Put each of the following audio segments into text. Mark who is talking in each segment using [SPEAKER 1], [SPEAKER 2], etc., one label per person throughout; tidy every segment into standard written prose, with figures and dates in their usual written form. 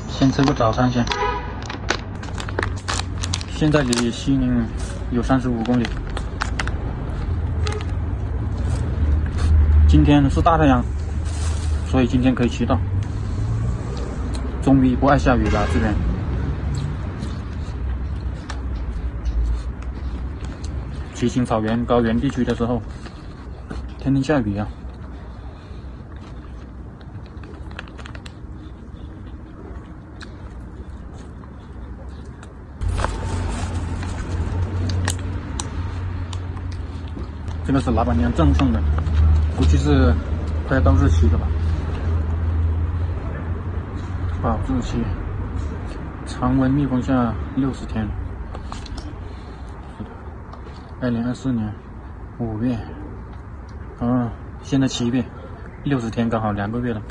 [SPEAKER 1] 先吃个早餐先。现在离西宁有35公里。今天是大太阳，所以今天可以骑到。终于不爱下雨了，这边。骑行草原、高原地区的时候，天天下雨啊。这个是老板娘赠送的，估计是快要到日期了吧？保质期，常温密封下60天。是的，2024年5月。现在7月，60天刚好2个月了。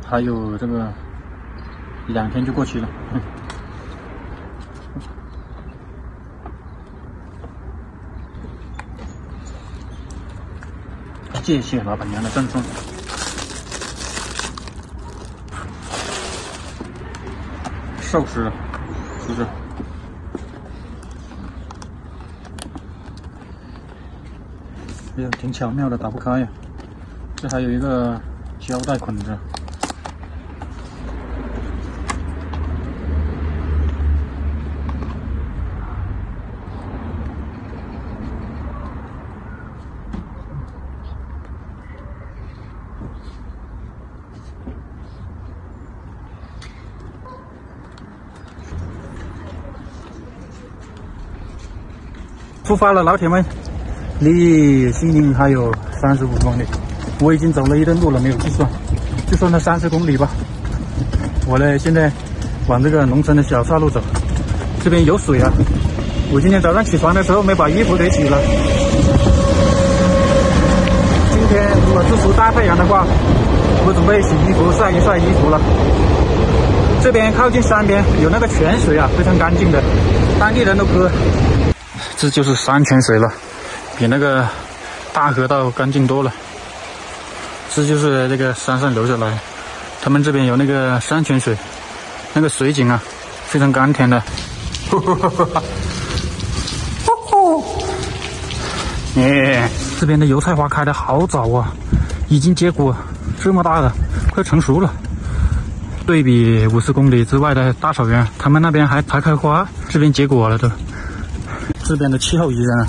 [SPEAKER 1] 还有这个2天就过期了。谢谢老板娘的赠送。寿司，是不是？哎呀，挺巧妙的，打不开呀。这还有一个胶带捆着。出发了，老铁们，离西宁还有35公里，我已经走了一段路了，没有计算，就算那30公里吧。我呢，现在往这个农村的小岔路走，这边有水啊。我今天早上起床的时候没把衣服给洗了。今天如果是出大太阳的话，我准备洗衣服、晒一晒衣服了。这边靠近山边有那个泉水啊，非常干净的，当地人都喝。这就是山泉水了，比那个大河道干净多了。这就是这个山上流下来，他们这边有那个山泉水，那个水井啊，非常甘甜的。这边的油菜花开得好早啊，已经结果这么大了，快成熟了。对比50公里之外的大草原，他们那边还开花，这边结果了都。这边的气候宜人啊，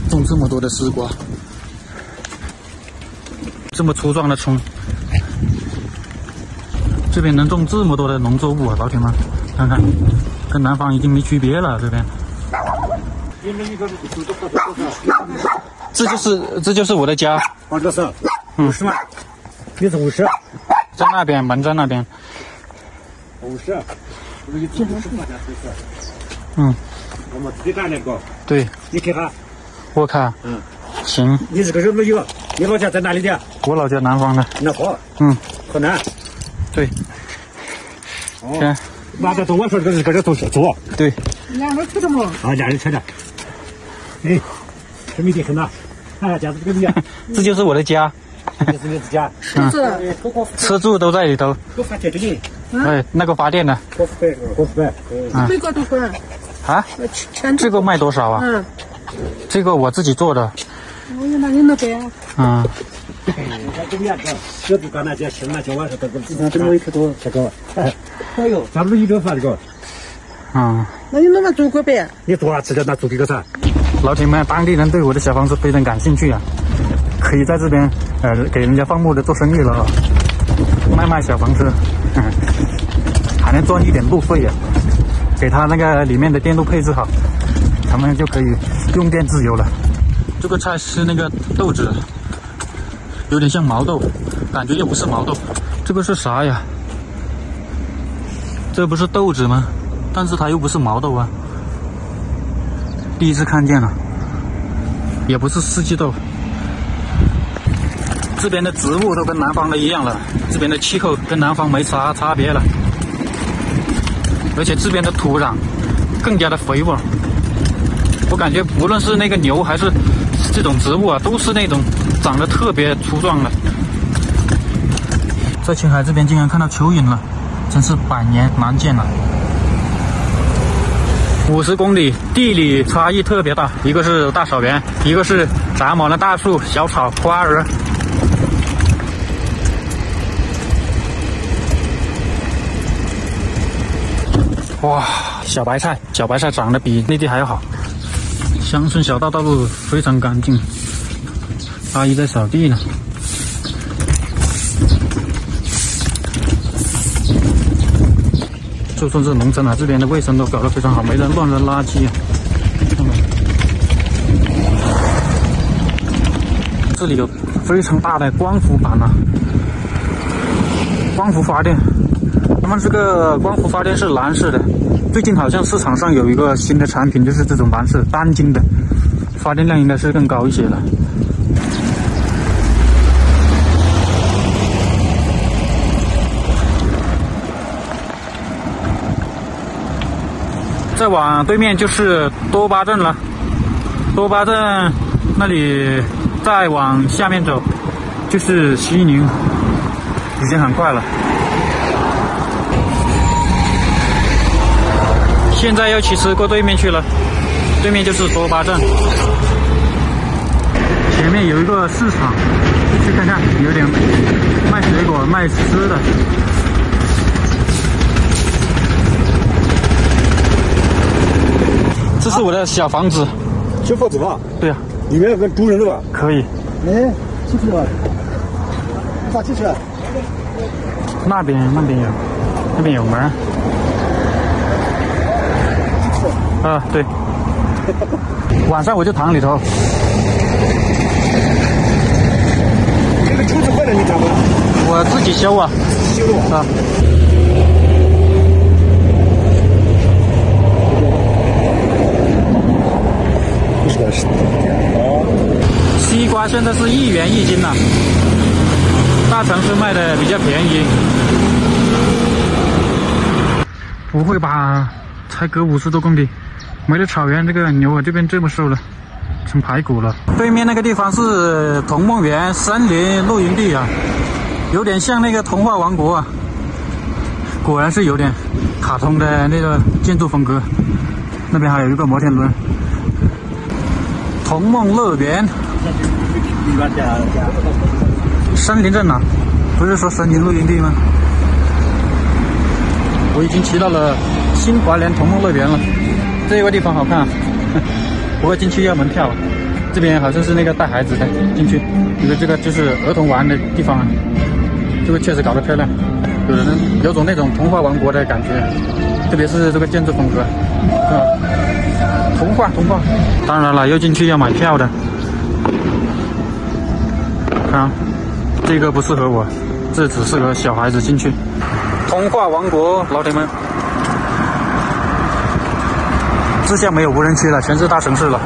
[SPEAKER 1] 种这么多的丝瓜，这么粗壮的葱，这边能种这么多的农作物啊，老铁们，看看，跟南方已经没区别了。这边，这就是我的家。
[SPEAKER 2] 这是50万，你是50，
[SPEAKER 1] 在那边门在那边。
[SPEAKER 2] 50，我一天50块钱
[SPEAKER 1] 嗯。
[SPEAKER 2] 我们自己干那个。
[SPEAKER 1] 对。
[SPEAKER 2] 你看看。
[SPEAKER 1] 我看。行。
[SPEAKER 2] 你这个人没有？你老家在哪里的？
[SPEAKER 1] 我老家南方的。
[SPEAKER 2] 南方。河南。
[SPEAKER 1] 对。
[SPEAKER 2] 哦。那在东莞说这个人都是做。
[SPEAKER 1] 对。
[SPEAKER 2] 2人吃的嘛。啊，2人吃的。哎，这没得很呐。看看家子这个米。
[SPEAKER 1] 这就是我的家。
[SPEAKER 2] 这是你的家。
[SPEAKER 1] 车柱都在里头。
[SPEAKER 2] 都发电这里。
[SPEAKER 1] 哎，那个发电的。
[SPEAKER 2] 国富白。
[SPEAKER 3] 这个多少？
[SPEAKER 1] 啊？这个卖多少啊？这个我自己做的。
[SPEAKER 3] 我有那你那边。
[SPEAKER 2] 这面子，这不干那些吃那些晚上都这么一颗多这个。哎呦，咱们1周发这个。
[SPEAKER 3] 那你弄那猪锅呗？
[SPEAKER 2] 你做了吃的那猪这个啥？
[SPEAKER 1] 老铁们，当地人对我的小房子非常感兴趣啊，可以在这边给人家放牧的做生意了啊，卖小房子，还能赚一点路费呀，给他那个里面的电路配置好，他们就可以用电自由了。这个菜是那个豆子，有点像毛豆，感觉又不是毛豆。这个是啥呀？这不是豆子吗？但是它又不是毛豆啊，第一次看见了。也不是四季豆。这边的植物都跟南方的一样了，这边的气候跟南方没啥差别了，而且这边的土壤更加的肥沃。我感觉无论是那个牛还是这种植物啊，都是那种长得特别粗壮的。在青海这边竟然看到蚯蚓了，真是百年难见了。50公里，地理差异特别大，一个是大草原，一个是长满了大树、小草、花儿。哇，小白菜长得比内地还要好。乡村小道道路非常干净，阿姨在扫地呢。就算是农村啊，这边的卫生都搞得非常好，没人乱扔垃圾啊。这里有非常大的光伏板啊，光伏发电。那么这个光伏发电是蓝色的，最近好像市场上有一个新的产品，就是这种蓝色单晶的，发电量应该是更高一些的。再往对面就是多巴镇了，多巴镇那里再往下面走就是西宁，已经很快了。现在要骑车过对面去了，对面就是多巴镇。前面有一个市场，去看看，有点卖水果、卖吃的。这是我的小房子，
[SPEAKER 2] 小房子吧？
[SPEAKER 1] 对呀、
[SPEAKER 2] 里面有个主人的吧？
[SPEAKER 1] 可以。
[SPEAKER 3] 哎，进去吧，咋进去？
[SPEAKER 1] 那边有，那边有门。啊，对。晚上我就躺里头。
[SPEAKER 2] 这个车子坏了，你咋办？
[SPEAKER 1] 我自己修啊。
[SPEAKER 2] 修了
[SPEAKER 1] 啊。西瓜现在是1元1斤了，大城市卖的比较便宜。不会吧？才隔50多公里，没了草原，这个牛啊这边这么瘦了，成排骨了。对面那个地方是童梦园森林露营地啊，有点像那个童话王国啊。果然是有点卡通的那个建筑风格。那边还有一个摩天轮。童梦乐园，森林在哪？不是说森林露营地吗？我已经骑到了新华联童梦乐园了，这个地方好看啊，不过进去要门票。这边好像是那个带孩子的进去，因为这个就是儿童玩的地方啊。这个确实搞得漂亮，有种那种童话王国的感觉，特别是这个建筑风格，是吧？童话。当然了，要进去要买票的。看，这个不适合我，这只适合小孩子进去。童话王国，老铁们，这下没有无人区了，全是大城市了。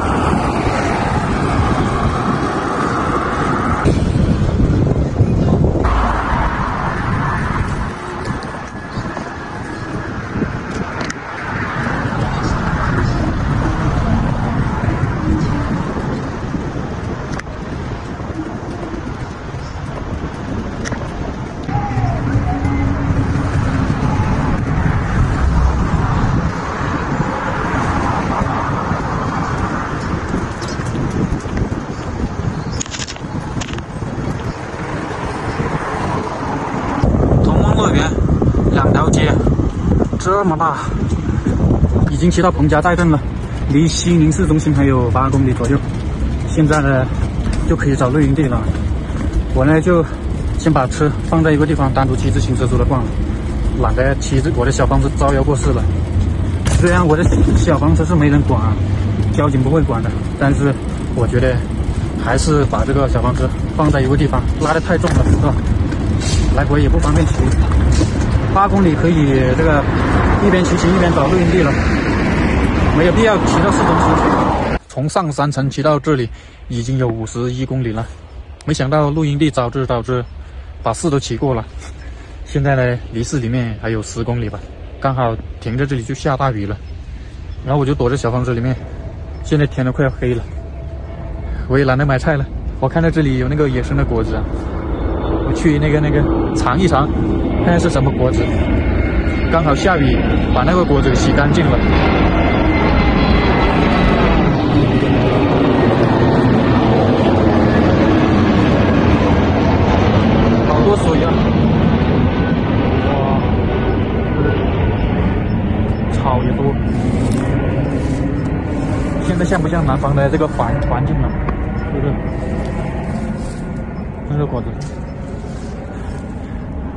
[SPEAKER 1] 2条街这么大，已经骑到彭家寨镇了，离西宁市中心还有8公里左右。现在呢就可以找露营地了。我呢就先把车放在一个地方，单独骑自行车出来逛了。懒得骑我的小房车招摇过市了。虽然我的小房车是没人管，交警不会管的，但是我觉得还是把这个小房车放在一个地方，拉得太重了，是吧？来回也不方便骑。8公里可以这个一边骑行一边找露营地了，没有必要骑到市中心去。从上山城骑到这里已经有51公里了，没想到露营地早知把市都骑过了。现在呢，离市里面还有10公里吧，刚好停在这里就下大雨了，然后我就躲在小房车里面。现在天都快要黑了，我也懒得买菜了。我看到这里有那个野生的果子啊，我去那个尝一尝，看看是什么果子。刚好下雨把那个果子洗干净了。好多水啊！哇，草也多。现在像不像南方的这个环境呢？是不是？那个果子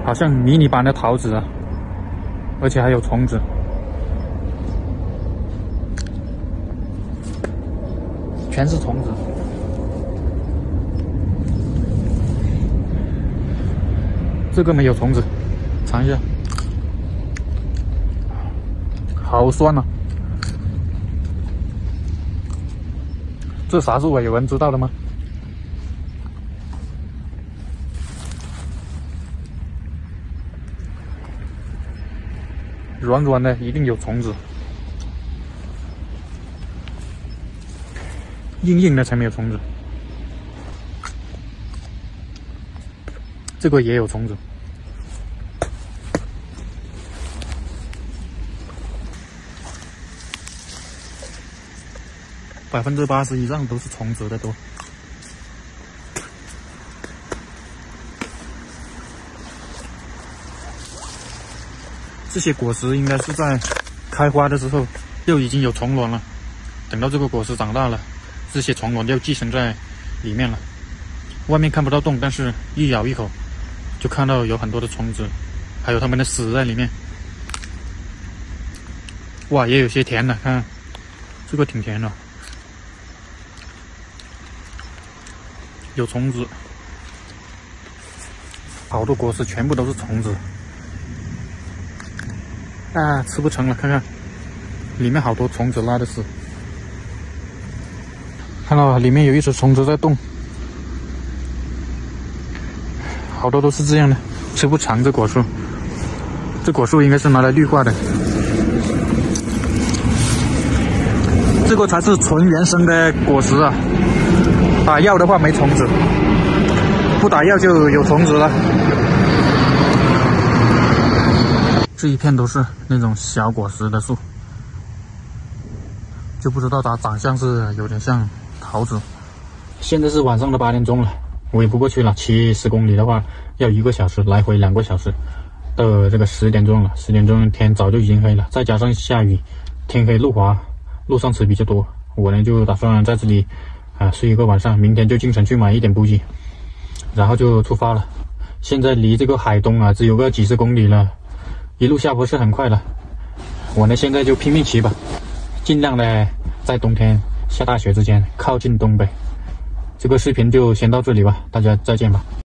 [SPEAKER 1] 好像迷你版的桃子啊，而且还有虫子。全是虫子。这个没有虫子，尝一下，好酸啊！这啥树啊？有人知道的吗？软软的，一定有虫子；硬硬的才没有虫子。这个也有虫子。80%以上都是虫子的多。这些果实应该是在开花的时候就已经有虫卵了，等到这个果实长大了，这些虫卵就寄生在里面了。外面看不到洞，但是一咬一口就看到有很多的虫子，还有它们的屎在里面。哇，也有些甜的，看这个挺甜的。有虫子，好多果实全部都是虫子啊，吃不成了。看看里面好多虫子拉的屎，看到里面有一只虫子在动，好多都是这样的，吃不成。这果树，这果树应该是拿来绿化的，这个才是纯原生的果实啊。打药的话没虫子，不打药就有虫子了。这一片都是那种小果实的树，就不知道它长相是有点像桃子。现在是晚上的8点钟了，我也不过去了。骑10公里的话要1个小时，来回2个小时。到这个10点钟了，10点钟天早就已经黑了，再加上下雨，天黑路滑，路上车比较多。我呢就打算在这里睡一个晚上，明天就进城去买一点补给，然后就出发了。现在离这个海东啊只有个几十公里了，一路下坡是很快的。我呢现在就拼命骑吧，尽量的在冬天下大雪之前靠近东北。这个视频就先到这里吧，大家再见吧。